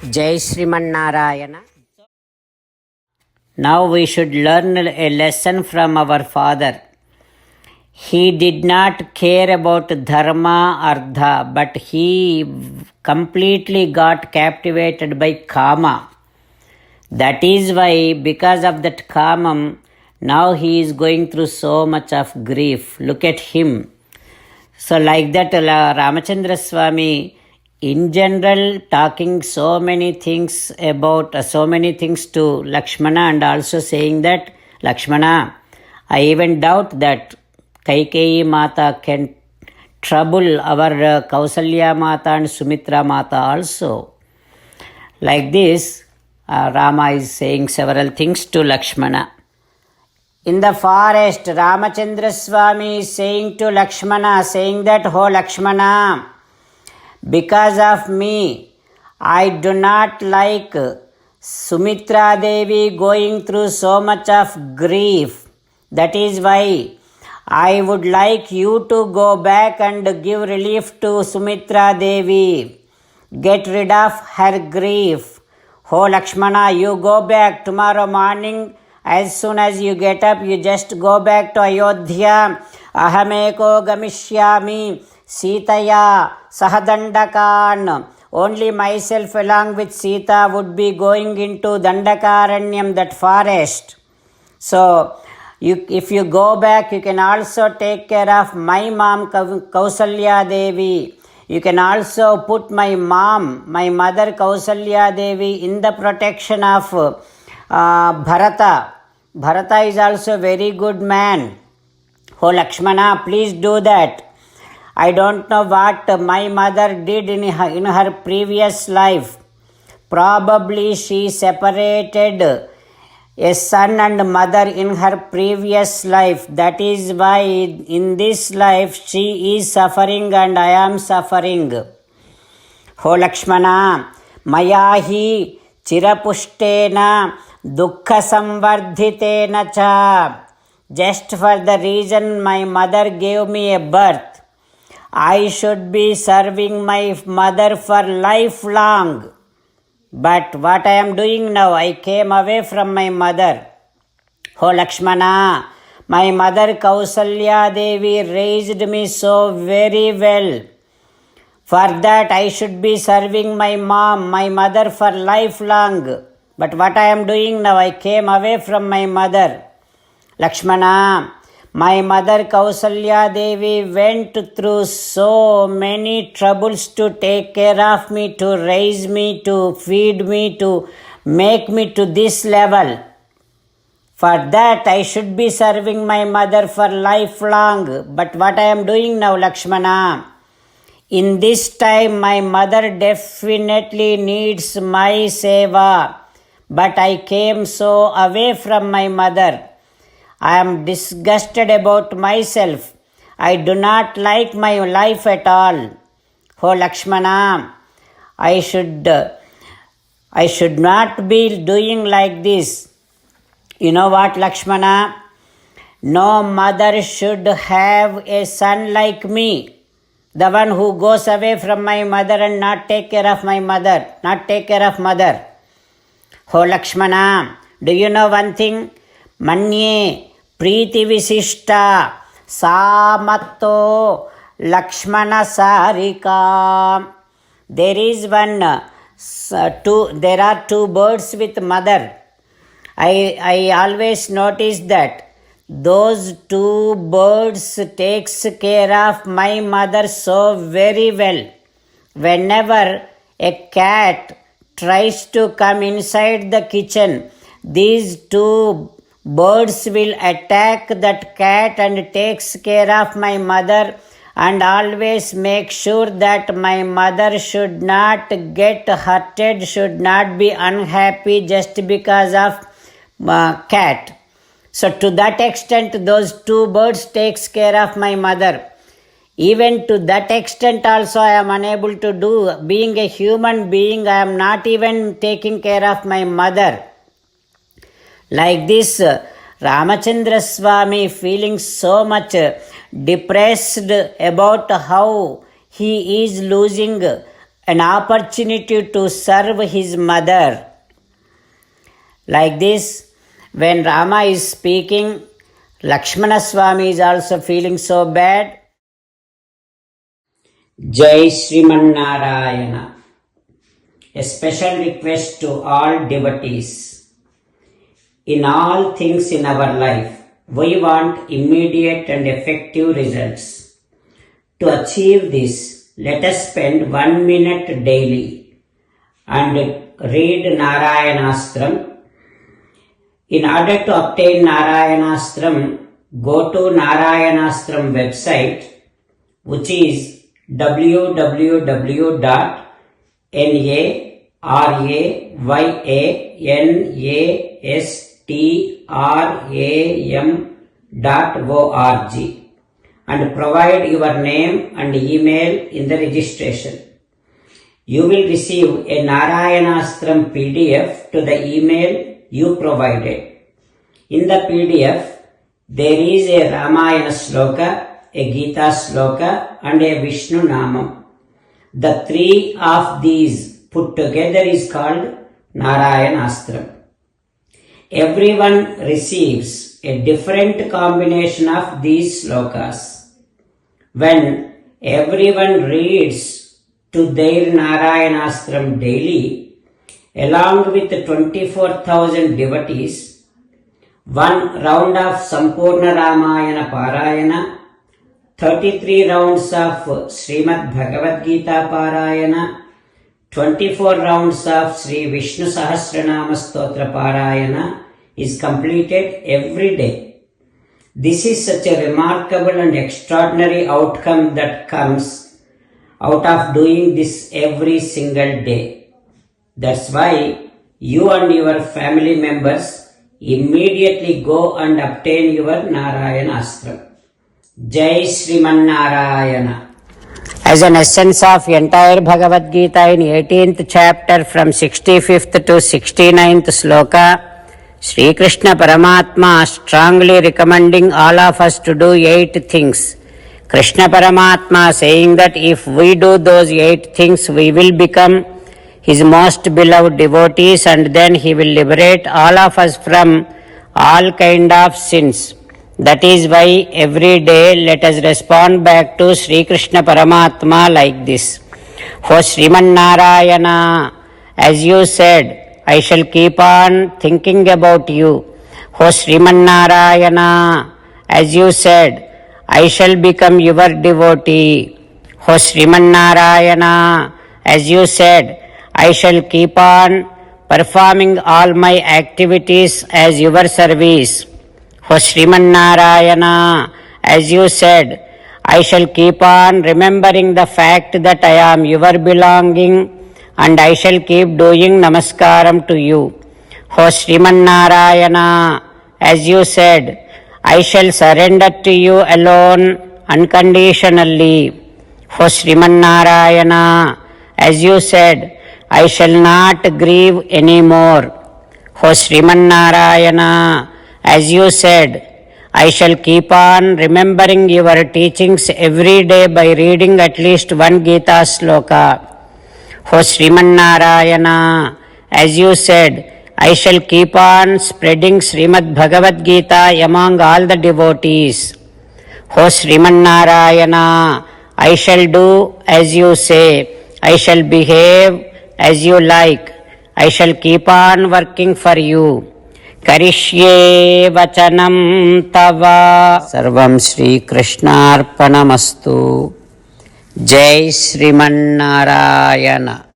Jai Sriman. Now we should learn a lesson from our father. He did not care about dharma, artha, but he completely got captivated by kama. That is why, because of that kamam, now he is going through so much of grief. Look at him. So like that, Ramachandra Swami, in general, talking so many things about so many things to Lakshmana, and also saying that, Lakshmana, I even doubt that Kaikeyi Mata can trouble our Kausalya Mata and Sumitra Mata also. Like this, Rama is saying several things to Lakshmana. In the forest, Ramachandra Swami is saying to Lakshmana, saying that, "Oh Lakshmana, because of me, I do not like Sumitra Devi going through so much of grief. That is why I would like you to go back and give relief to Sumitra Devi. Get rid of her grief. Oh Lakshmana, you go back tomorrow morning. As soon as you get up, you just go back to Ayodhya. Ahameko gamishyami Sitaya Sahadandakan. Only myself along with Sita would be going into Dandakaranyam, that forest. So, if you go back, you can also take care of my mom Kausalya Devi. You can also put my mother Kausalya Devi in the protection of Bharata. Bharata is also a very good man. Oh Lakshmana, please do that. I don't know what my mother did in her previous life. Probably she separated a son and mother in her previous life. That is why in this life she is suffering and I am suffering. Oh Lakshmana, Mayahi Chirapushtena Dukkha Samvardhitena cha. Just for the reason my mother gave me a birth, I should be serving my mother for lifelong. But what I am doing now, I came away from my mother. Oh Lakshmana, my mother Kausalya Devi raised me so very well. For that I should be serving my mother for lifelong. But what I am doing now, I came away from my mother. Lakshmana, my mother Kausalya Devi went through so many troubles to take care of me, to raise me, to feed me, to make me to this level. For that I should be serving my mother for lifelong. But what I am doing now, Lakshmana, in this time my mother definitely needs my seva. But I came so away from my mother. I am disgusted about myself. I do not like my life at all. Oh Lakshmana, I should not be doing like this. You know what, Lakshmana? No mother should have a son like me. The one who goes away from my mother and not take care of my mother, not take care of mother. Oh Lakshmana, do you know one thing? Manye Priti Visishta Samatto Lakshmana Sarika. There are two birds with mother. I always notice that those two birds takes care of my mother so very well. Whenever a cat tries to come inside the kitchen, these two birds will attack that cat and takes care of my mother and always make sure that my mother should not get hurted, should not be unhappy just because of cat. So to that extent, those two birds takes care of my mother. Even to that extent also I am unable to do. Being a human being, I am not even taking care of my mother. Like this, Ramachandra Swami feeling so much depressed about how he is losing an opportunity to serve his mother. Like this, when Rama is speaking, Lakshmana Swami is also feeling so bad. Jai Sriman Narayana. A special request to all devotees. In all things in our life, we want immediate and effective results. To achieve this, let us spend 1 minute daily and read Narayanastram. In order to obtain Narayanastram, go to Narayanastram website, which is www.narayanastram.org and provide your name and email in the registration. You will receive a Narayanastram PDF to the email you provided. In the PDF, there is a Ramayana Sloka, a Gita Sloka and a Vishnu Namam. The three of these put together is called Narayanastram. Everyone receives a different combination of these slokas. When everyone reads to their Narayanastram daily, along with 24,000 devotees, one round of Sampurna Ramayana Parayana, 33 rounds of Srimad Bhagavad Gita Parayana, 24 rounds of Sri Vishnu Sahasranama Stotra Parayana is completed every day. This is such a remarkable and extraordinary outcome that comes out of doing this every single day. That's why you and your family members immediately go and obtain your Narayanastram. Jai Sriman Narayana. As an essence of entire Bhagavad Gita in 18th chapter from 65th to 69th sloka, Sri Krishna Paramatma strongly recommending all of us to do 8 things. Krishna Paramatma saying that if we do those 8 things, we will become his most beloved devotees and then he will liberate all of us from all kind of sins. That is why every day let us respond back to Sri Krishna Paramatma like this. O Sriman Narayana, as you said, I shall keep on thinking about you. O Sriman Narayana, as you said, I shall become your devotee. O Sriman Narayana, as you said, I shall keep on performing all my activities as your service. O Sriman Narayana, as you said, I shall keep on remembering the fact that I am your belonging and I shall keep doing namaskaram to you. O Sriman Narayana, as you said, I shall surrender to you alone unconditionally. O Sriman Narayana, as you said, I shall not grieve anymore. O Sriman Narayana, as you said, I shall keep on remembering your teachings every day by reading at least 1 Gita sloka. O Sriman Narayana, as you said, I shall keep on spreading Srimad Bhagavad Gita among all the devotees. O Sriman Narayana, I shall do as you say. I shall behave as you like. I shall keep on working for you. Karishye vachanam tava. Sarvam Shri Krishnarpanamastu. Jai Sriman Narayana.